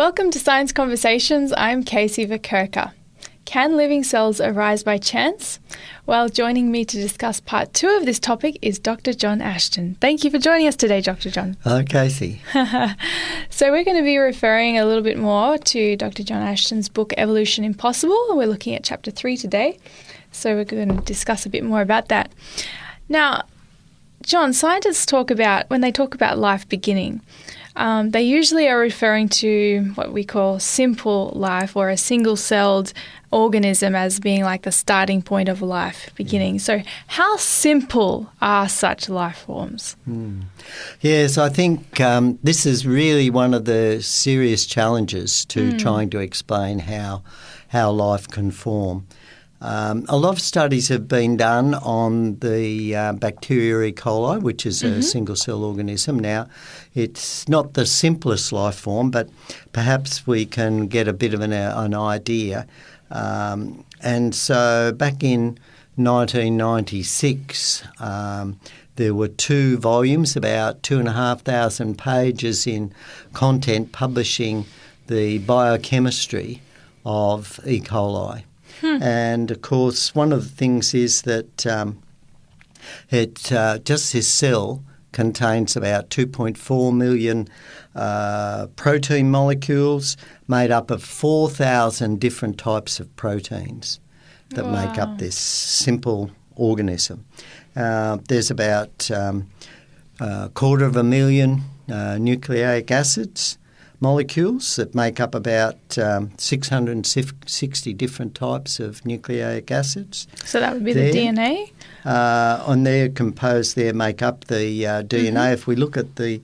Welcome to Science Conversations. I'm Casey Vikerka. Can living cells arise by chance? Well, joining me to discuss part 2 of this topic is Dr. John Ashton. Thank you for joining us today, Dr. John. Hello, Casey. So we're going to be referring a little bit more to Dr. John Ashton's book, Evolution Impossible. We're looking at chapter 3 today. So we're going to discuss a bit more about that. Now, John, scientists talk about, when they talk about life beginning, they usually are referring to what we call simple life or a single-celled organism as being like the starting point of life beginning. So how simple are such life forms? Yes, I think this is really one of the serious challenges to trying to explain how life can form. A lot of studies have been done on the bacteria E. coli, which is a single-cell organism. Now, it's not the simplest life form, but perhaps we can get a bit of an idea. And so back in 1996, there were 2 volumes, about 2,500 pages in content publishing the biochemistry of E. coli. And, of course, one of the things is that just this cell contains about 2.4 million protein molecules made up of 4,000 different types of proteins that make up this simple organism. There's about 250,000 nucleic acids molecules that make up about 660 different types of nucleic acids. So that would be the DNA? And they're composed there, make up the DNA. If we look at the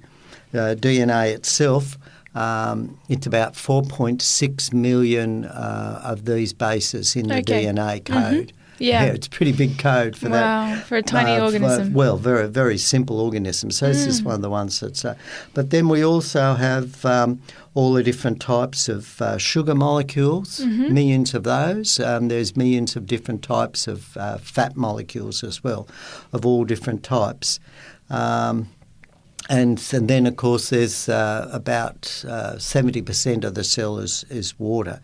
DNA itself, it's about 4.6 million of these bases in the DNA code. Yeah, it's a pretty big code for that. Wow, for a tiny organism. Well, very, very simple organism. So this is one of the ones that's... but then we also have all the different types of sugar molecules, millions of those. There's millions of different types of fat molecules as well, of all different types. And then, of course, there's about 70% of the cell is water.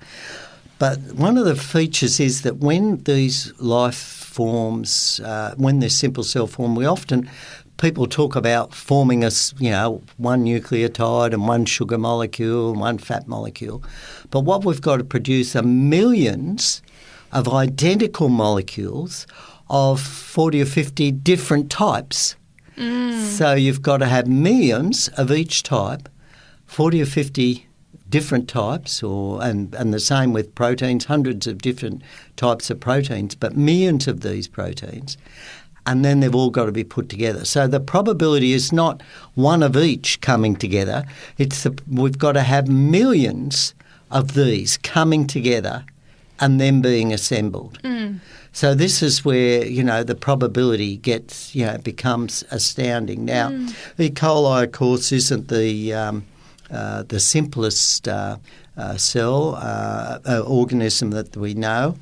But one of the features is that when these life forms, when they're simple cell form, people talk about forming one nucleotide and one sugar molecule and one fat molecule. But what we've got to produce are millions of identical molecules of 40 or 50 different types. So you've got to have millions of each type, 40 or 50 different types, and the same with proteins, hundreds of different types of proteins, but millions of these proteins, and then they've all got to be put together. So the probability is not one of each coming together. We've got to have millions of these coming together and then being assembled. So this is where, the probability becomes astounding. Now, E. coli, of course, isn't the simplest cell organism that we know.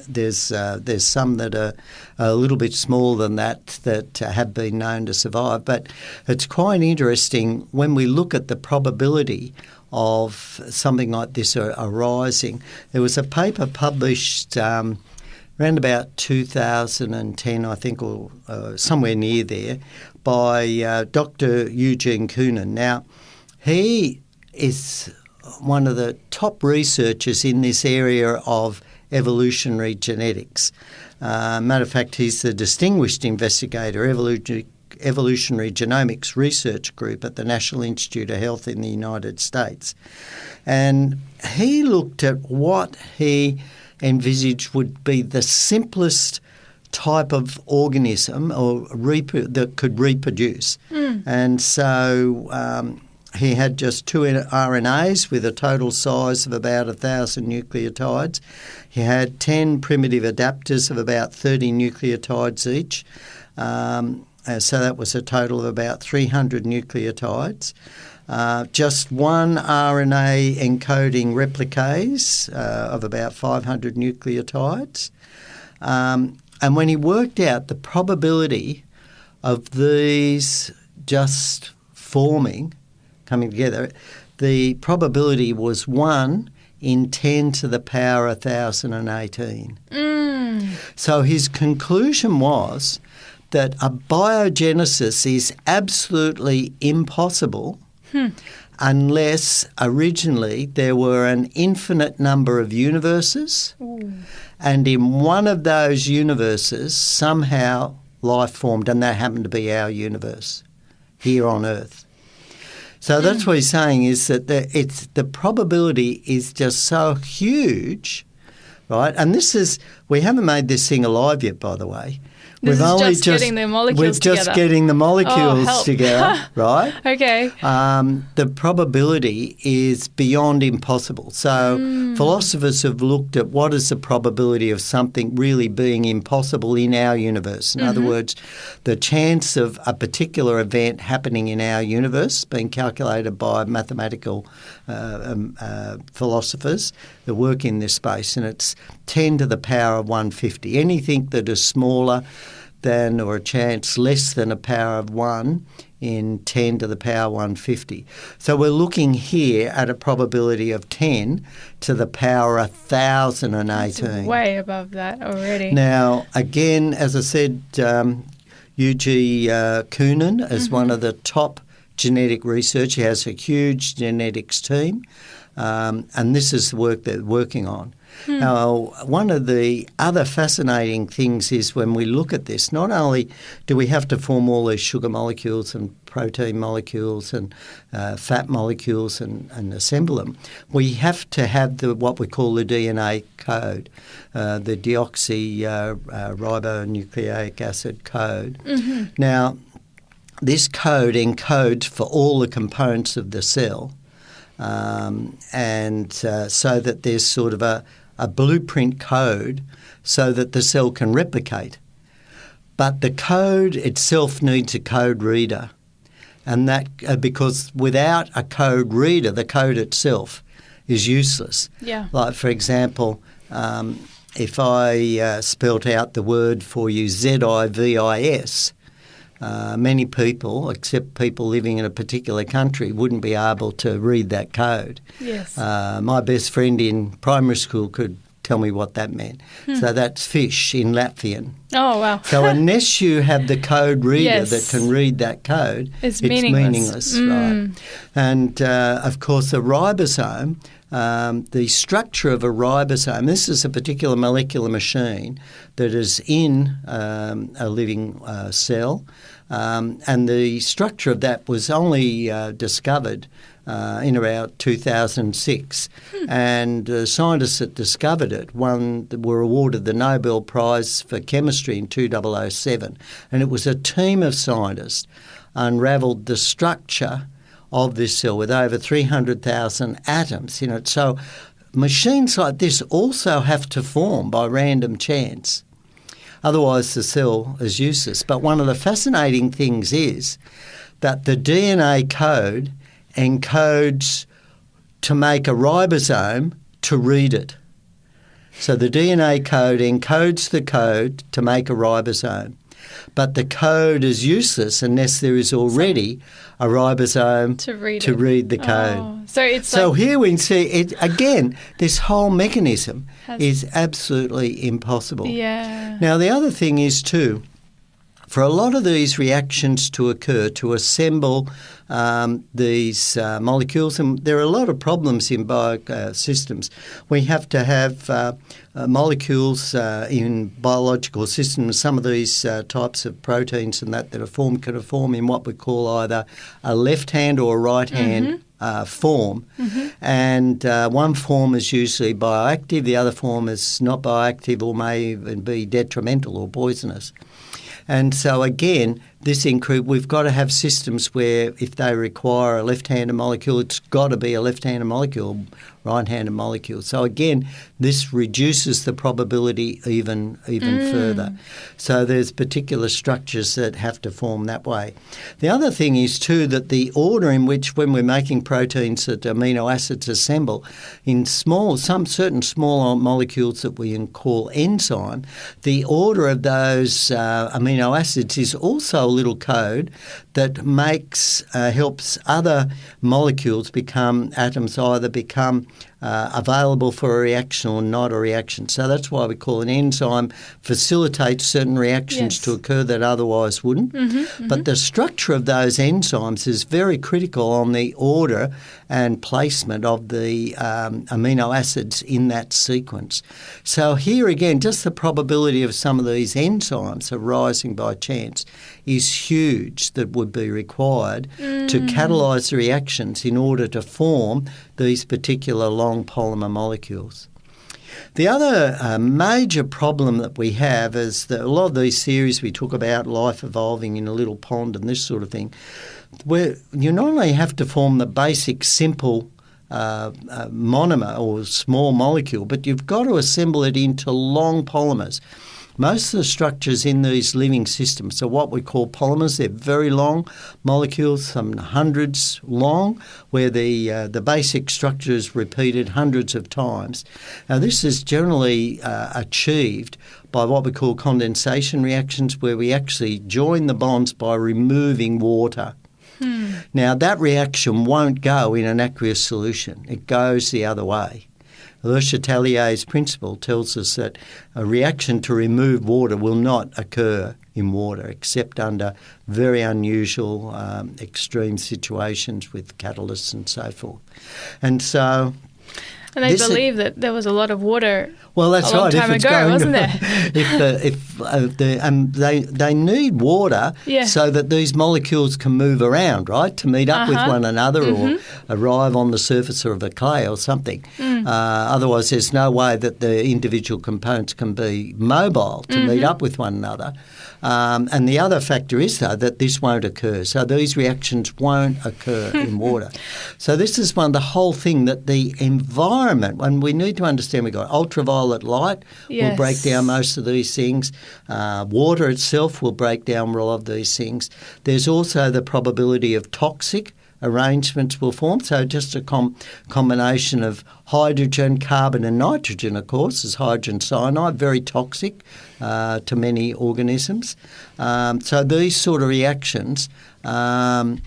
There's some that are a little bit smaller than that have been known to survive. But it's quite interesting when we look at the probability of something like this arising. There was a paper published around about 2010, I think, or somewhere near there, by Dr. Eugene Koonin. Now, he is one of the top researchers in this area of evolutionary genetics. Matter of fact, he's the distinguished investigator, Evolutionary Genomics Research Group at the National Institute of Health in the United States. And he looked at what he envisaged would be the simplest type of organism that could reproduce. And so he had just 2 RNAs with a total size of about 1,000 nucleotides. He had 10 primitive adapters of about 30 nucleotides each. So that was a total of about 300 nucleotides. Just 1 RNA encoding replicase of about 500 nucleotides. And when he worked out the probability of these just coming together, the probability was 1 in 10 to the power 1,018. So his conclusion was that abiogenesis is absolutely impossible unless originally there were an infinite number of universes, and in one of those universes somehow life formed, and that happened to be our universe here on Earth. So that's what he's saying, is that the probability is just so huge, right? And we haven't made this thing alive yet, by the way. This is just getting the molecules together. We're just getting the molecules together, right? Okay. The probability is beyond impossible. So philosophers have looked at what is the probability of something really being impossible in our universe. In other words, the chance of a particular event happening in our universe being calculated by mathematical philosophers that work in this space, and it's 10 to the power of 150. Anything that is smaller than, or a chance less than, a power of 1 in 10 to the power 150. So we're looking here at a probability of 10 to the power 1,018. That's way above that already. Now, again, as I said, Eugene Koonin is one of the top genetic researchers. He has a huge genetics team, and this is the work they're working on. Now, one of the other fascinating things is when we look at this, not only do we have to form all these sugar molecules and protein molecules and fat molecules and assemble them, we have to have what we call the DNA code, the deoxyribonucleic acid code. Now, this code encodes for all the components of the cell, and so that there's sort of a blueprint code so that the cell can replicate. But the code itself needs a code reader, and that because without a code reader, the code itself is useless. Yeah. Like, for example, if I spelt out the word for you, ZIVIS, many people, except people living in a particular country, wouldn't be able to read that code. Yes. My best friend in primary school could tell me what that meant. So that's fish in Latvian. Oh, wow. So unless you have the code reader that can read that code, it's meaningless, right? And, of course, a ribosome, the structure of a ribosome, this is a particular molecular machine that is in a living cell, and the structure of that was only discovered in about 2006. And the scientists that discovered it were awarded the Nobel Prize for Chemistry in 2007. And it was a team of scientists unravelled the structure of this cell with over 300,000 atoms in it. So machines like this also have to form by random chance. Otherwise the cell is useless. But one of the fascinating things is that the DNA code encodes to make a ribosome to read it. So the DNA code encodes the code to make a ribosome. But the code is useless unless there is already a ribosome to read the code. Oh, so here we see it again. This whole mechanism is absolutely impossible. Yeah. Now the other thing is too, for a lot of these reactions to occur, to assemble these molecules, and there are a lot of problems in biosystems. We have to have molecules in biological systems. Some of these types of proteins and that are formed can form in what we call either a left hand or a right hand form. And one form is usually bioactive, the other form is not bioactive or may even be detrimental or poisonous. And so again, we've got to have systems where if they require a left-handed molecule, it's got to be a left-handed molecule, right-handed molecule. So again, this reduces the probability even further. So there's particular structures that have to form that way. The other thing is too that the order in which when we're making proteins that amino acids assemble in some certain small molecules that we call enzyme, the order of those amino acids is also a little code that helps other molecules atoms either become available for a reaction or not a reaction. So that's why we call an enzyme facilitates certain reactions to occur that otherwise wouldn't. But the structure of those enzymes is very critical on the order and placement of the amino acids in that sequence. So here again, just the probability of some of these enzymes arising by chance is huge that would be required to catalyse the reactions in order to form these particular long polymer molecules. The other major problem that we have is that a lot of these theories we talk about, life evolving in a little pond and this sort of thing, where you not only have to form the basic simple monomer or small molecule, but you've got to assemble it into long polymers. Most of the structures in these living systems are what we call polymers. They're very long molecules, some hundreds long, where the basic structure is repeated hundreds of times. Now, this is generally achieved by what we call condensation reactions, where we actually join the bonds by removing water. Now, that reaction won't go in an aqueous solution. It goes the other way. Le Chatelier's principle tells us that a reaction to remove water will not occur in water except under very unusual extreme situations with catalysts and so forth. And so... And they believe that there was a lot of water a long time if ago, wasn't there? They need water so that these molecules can move around, right, to meet up with one another or arrive on the surface of a clay or something. Otherwise, there's no way that the individual components can be mobile to meet up with one another. And the other factor is, though, that this won't occur. So these reactions won't occur in water. So this is the whole thing that the environment, and we need to understand we've got ultraviolet light will break down most of these things. Water itself will break down a lot of these things. There's also the probability of toxic arrangements will form. So just a combination of hydrogen, carbon and nitrogen, of course, is hydrogen cyanide, very toxic to many organisms. So these sort of reactions and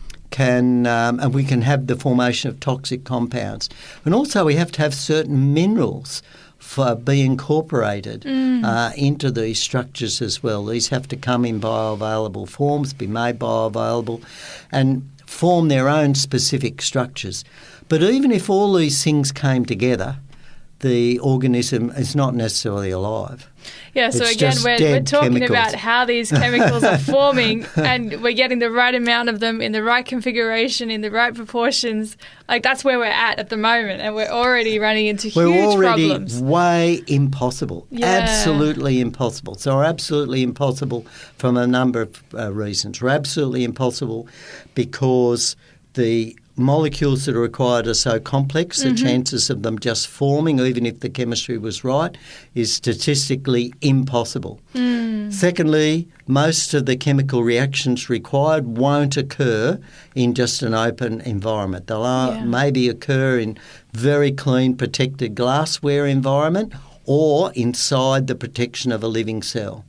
we can have the formation of toxic compounds. And also we have to have certain minerals for be incorporated into these structures as well. These have to come in bioavailable forms, be made bioavailable, and form their own specific structures. But even if all these things came together, the organism is not necessarily alive. Yeah, so again, we're talking about how these chemicals are forming, and we're getting the right amount of them in the right configuration, in the right proportions. Like, that's where we're at the moment, and we're already running into huge problems. We're already way impossible, absolutely impossible. So we're absolutely impossible from a number of reasons. We're absolutely impossible because the molecules that are required are so complex, the chances of them just forming, even if the chemistry was right, is statistically impossible. Secondly, most of the chemical reactions required won't occur in just an open environment. They'll maybe occur in very clean, protected glassware environment or inside the protection of a living cell.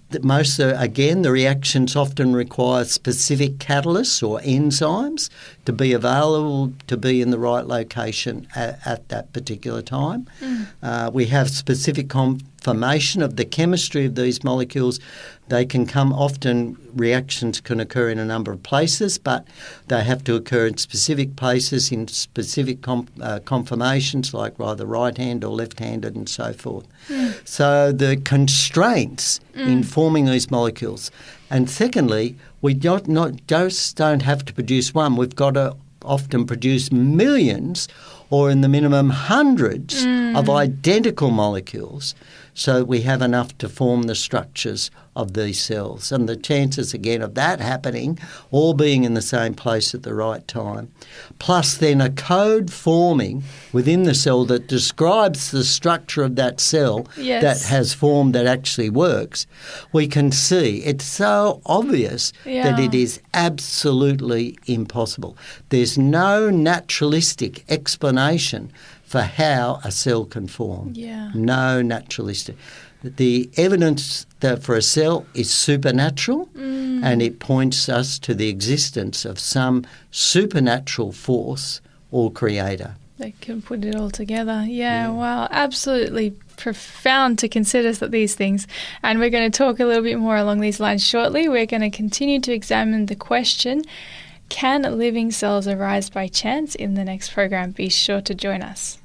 The reactions often require specific catalysts or enzymes to be available to be in the right location at that particular time. We have specific confirmation of the chemistry of these molecules. They can reactions can occur in a number of places, but they have to occur in specific places, in specific conformations, like either right-hand or left-handed and so forth. So the constraints in forming these molecules. And secondly, we don't have to produce one. We've got to often produce millions or in the minimum hundreds of identical molecules so that we have enough to form the structures of these cells. And the chances, again, of that happening, all being in the same place at the right time, plus then a code forming within the cell that describes the structure of that cell that has formed, that actually works, we can see it's so obvious that it is absolutely impossible. There's no naturalistic explanation for how a cell can form. No naturalistic. the evidence that for a cell is supernatural, and it points us to the existence of some supernatural force or creator. They can put it all together. Yeah, wow, absolutely profound to consider these things. And we're going to talk a little bit more along these lines shortly. We're going to continue to examine the question, can living cells arise by chance, in the next program. Be sure to join us.